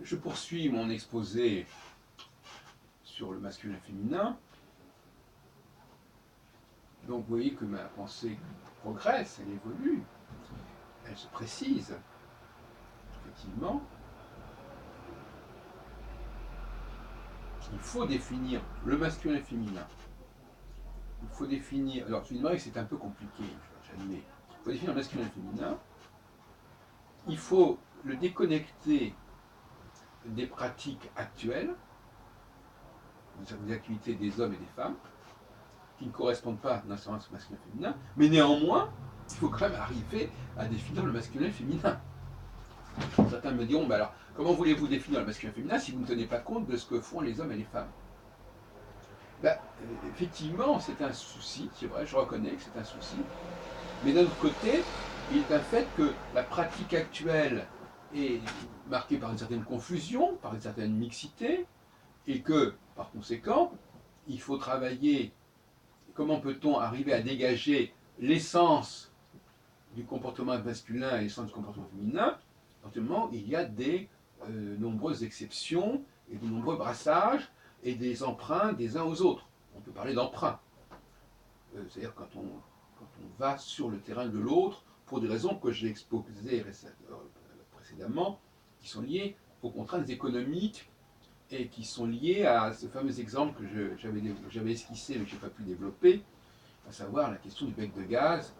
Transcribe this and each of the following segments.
Je poursuis mon exposé sur le masculin et le féminin. Donc vous voyez que ma pensée progresse, elle évolue, elle se précise, effectivement. Il faut définir le masculin et le féminin. Il faut définir. Alors, je dirais que c'est un peu compliqué, j'admets. Il faut définir le masculin et le féminin. Il faut le déconnecter des pratiques actuelles, des activités des hommes et des femmes, qui ne correspondent pas nécessairement à ce masculin et féminin, mais néanmoins, il faut quand même arriver à définir le masculin et le féminin. Certains me diront, bah alors, comment voulez-vous définir le masculin et le féminin si vous ne tenez pas compte de ce que font les hommes et les femmes? Effectivement, c'est un souci, c'est vrai, je reconnais que c'est un souci, mais d'un autre côté, il est un fait que la pratique actuelle est marquée par une certaine confusion, par une certaine mixité, et que, par conséquent, il faut travailler. Comment peut-on arriver à dégager l'essence du comportement masculin et l'essence du comportement féminin? Actuellement, il y a des nombreuses exceptions et de nombreux brassages et des emprunts des uns aux autres. On peut parler d'emprunt. C'est-à-dire quand on va sur le terrain de l'autre pour des raisons que j'ai exposées précédemment, qui sont liées aux contraintes économiques et qui sont liées à ce fameux exemple que j'avais esquissé mais que je n'ai pas pu développer, à savoir la question du bec de gaz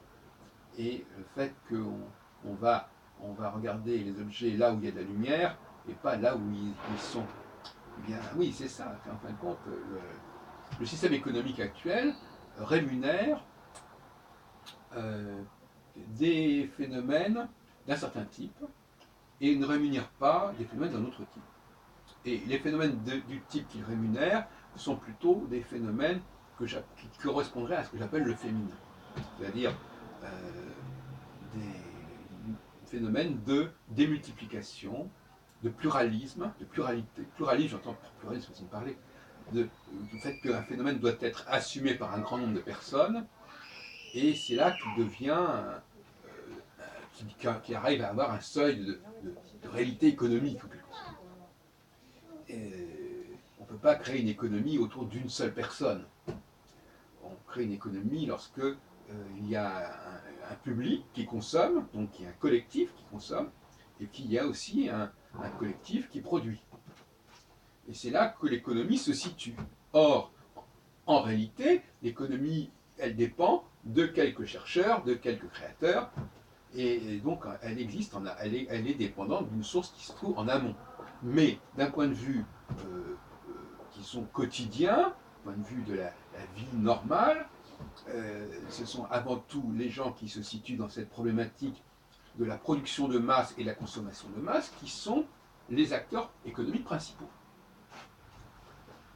et le fait qu'on va regarder les objets là où il y a de la lumière et pas là où ils sont. Eh bien oui, c'est ça. En fin de compte, le système économique actuel rémunère des phénomènes d'un certain type et ne rémunère pas des phénomènes d'un autre type. Et les phénomènes du type qu'il rémunère sont plutôt des phénomènes qui correspondraient à ce que j'appelle le féminin. C'est-à-dire des phénomènes de démultiplication, de pluralisme, de pluralité. Pluralisme, j'entends par pluralisme, façon de parler, du fait qu'un phénomène doit être assumé par un grand nombre de personnes, et c'est là qu'il devient, qui arrive à avoir un seuil de réalité économique. On ne peut pas créer une économie autour d'une seule personne. On crée une économie lorsque il y a un public qui consomme, donc il y a un collectif qui consomme, et qu'il y a aussi un collectif qui produit. Et c'est là que l'économie se situe. Or, en réalité, l'économie, elle dépend de quelques chercheurs, de quelques créateurs, et donc elle existe, elle est dépendante d'une source qui se trouve en amont. Mais d'un point de vue qui sont quotidiens, d'un point de vue de la vie normale, ce sont avant tout les gens qui se situent dans cette problématique de la production de masse et de la consommation de masse qui sont les acteurs économiques principaux.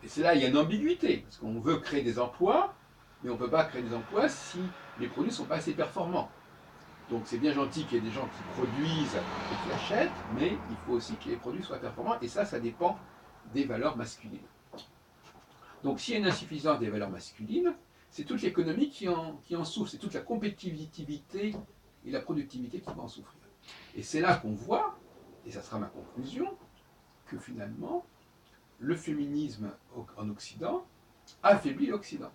Et c'est là il y a une ambiguïté, parce qu'on veut créer des emplois, mais on ne peut pas créer des emplois si les produits ne sont pas assez performants. Donc c'est bien gentil qu'il y ait des gens qui produisent et qui achètent, mais il faut aussi que les produits soient performants, et ça dépend des valeurs masculines. Donc s'il y a une insuffisance des valeurs masculines, c'est toute l'économie qui en souffre, c'est toute la compétitivité et la productivité qui va en souffrir. Et c'est là qu'on voit, et ça sera ma conclusion, que finalement, le féminisme en Occident affaiblit l'Occident.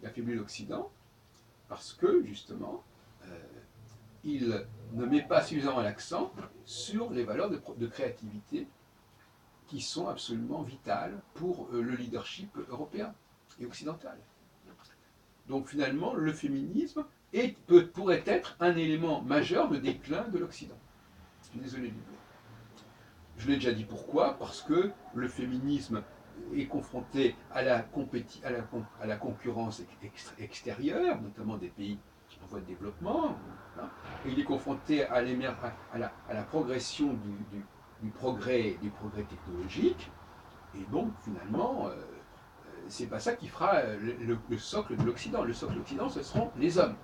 Il affaiblit l'Occident parce que, justement, il ne met pas suffisamment l'accent sur les valeurs de créativité qui sont absolument vitales pour le leadership européen et occidental. Donc finalement, le féminisme pourrait être un élément majeur de déclin de l'Occident. Je suis désolé de le dire. Je l'ai déjà dit pourquoi, parce que le féminisme est confronté à la concurrence extérieure, notamment des pays en voie de développement, hein, et il est confronté à la progression du progrès technologique, et donc finalement, c'est pas ça qui fera le socle de l'Occident. Le socle de l'Occident, ce seront les hommes.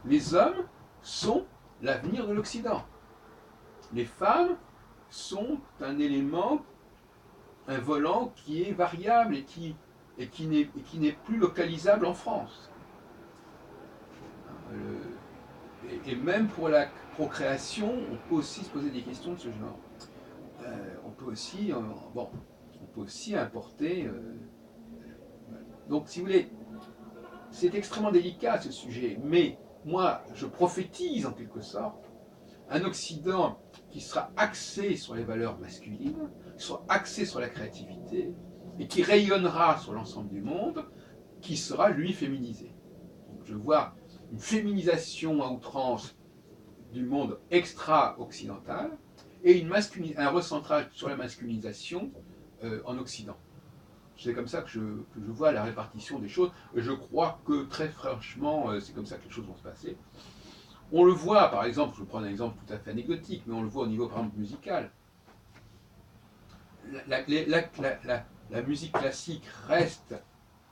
Les hommes sont l'avenir de l'Occident. Les femmes sont un élément, un volant qui est variable et qui n'est plus localisable en France. Et même pour la procréation, on peut aussi se poser des questions de ce genre. peut aussi, bon, on peut aussi importer. Donc, si vous voulez, c'est extrêmement délicat ce sujet, mais moi, je prophétise en quelque sorte un Occident qui sera axé sur les valeurs masculines, qui sera axé sur la créativité, et qui rayonnera sur l'ensemble du monde, qui sera, lui, féminisé. Donc, je vois une féminisation à outrance du monde extra-occidental, et un recentrage sur la masculinisation en Occident. C'est comme ça que je vois la répartition des choses, et je crois que, très franchement, c'est comme ça que les choses vont se passer. On le voit, par exemple, je prends un exemple tout à fait anecdotique, mais on le voit au niveau, par exemple, musical. La musique classique reste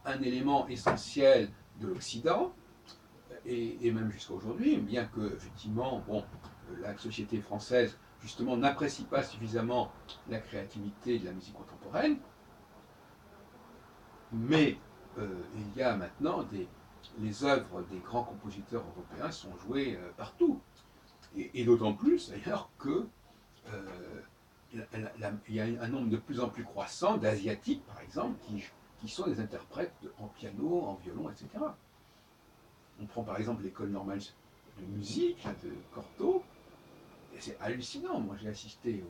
un élément essentiel de l'Occident, et même jusqu'à aujourd'hui, bien que, effectivement, bon, la société française, justement, n'apprécie pas suffisamment la créativité de la musique contemporaine, mais il y a maintenant les œuvres des grands compositeurs européens sont jouées partout. Et d'autant plus, d'ailleurs, que il y a un nombre de plus en plus croissant d'Asiatiques, par exemple, qui sont des interprètes en piano, en violon, etc. On prend par exemple l'école normale de musique de Cortot, et c'est hallucinant. Moi, j'ai assisté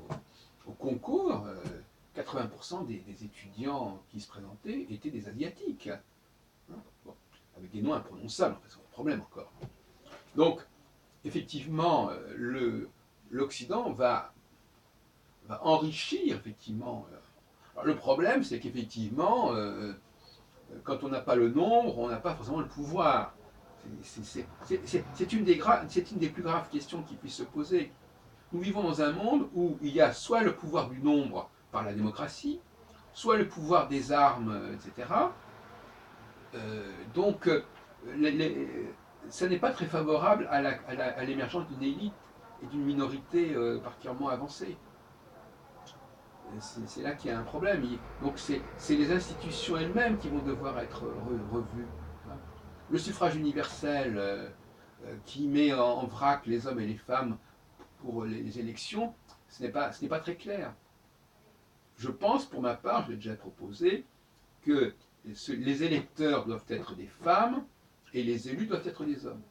au concours, 80% des étudiants qui se présentaient étaient des Asiatiques. Bon, avec des noms imprononçables, c'est un problème encore. Donc, effectivement, l'Occident va enrichir, effectivement. Alors, le problème, c'est qu'effectivement, quand on n'a pas le nombre, on n'a pas forcément le pouvoir. C'est une des plus graves questions qui puisse se poser. Nous vivons dans un monde où il y a soit le pouvoir du nombre par la démocratie, soit le pouvoir des armes, etc. Donc, ça n'est pas très favorable à l'émergence d'une élite et d'une minorité particulièrement avancée. C'est là qu'il y a un problème. Donc, c'est les institutions elles-mêmes qui vont devoir être revues. Le suffrage universel qui met en vrac les hommes et les femmes pour les élections, ce n'est pas très clair. Je pense, pour ma part, je l'ai déjà proposé, que les électeurs doivent être des femmes et les élus doivent être des hommes.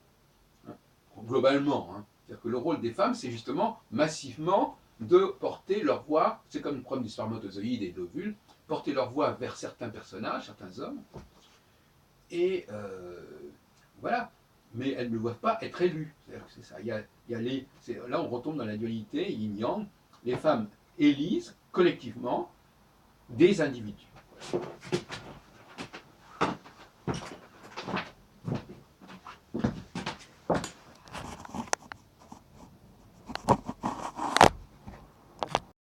Hein, globalement. Hein. C'est-à-dire que le rôle des femmes, c'est justement massivement de porter leur voix, c'est comme le problème du spermatozoïde et de l'ovule, porter leur voix vers certains personnages, certains hommes, et voilà. Mais elles ne doivent pas être élues. C'est ça. Là, on retombe dans la dualité yin-yang. Les femmes élisent collectivement des individus.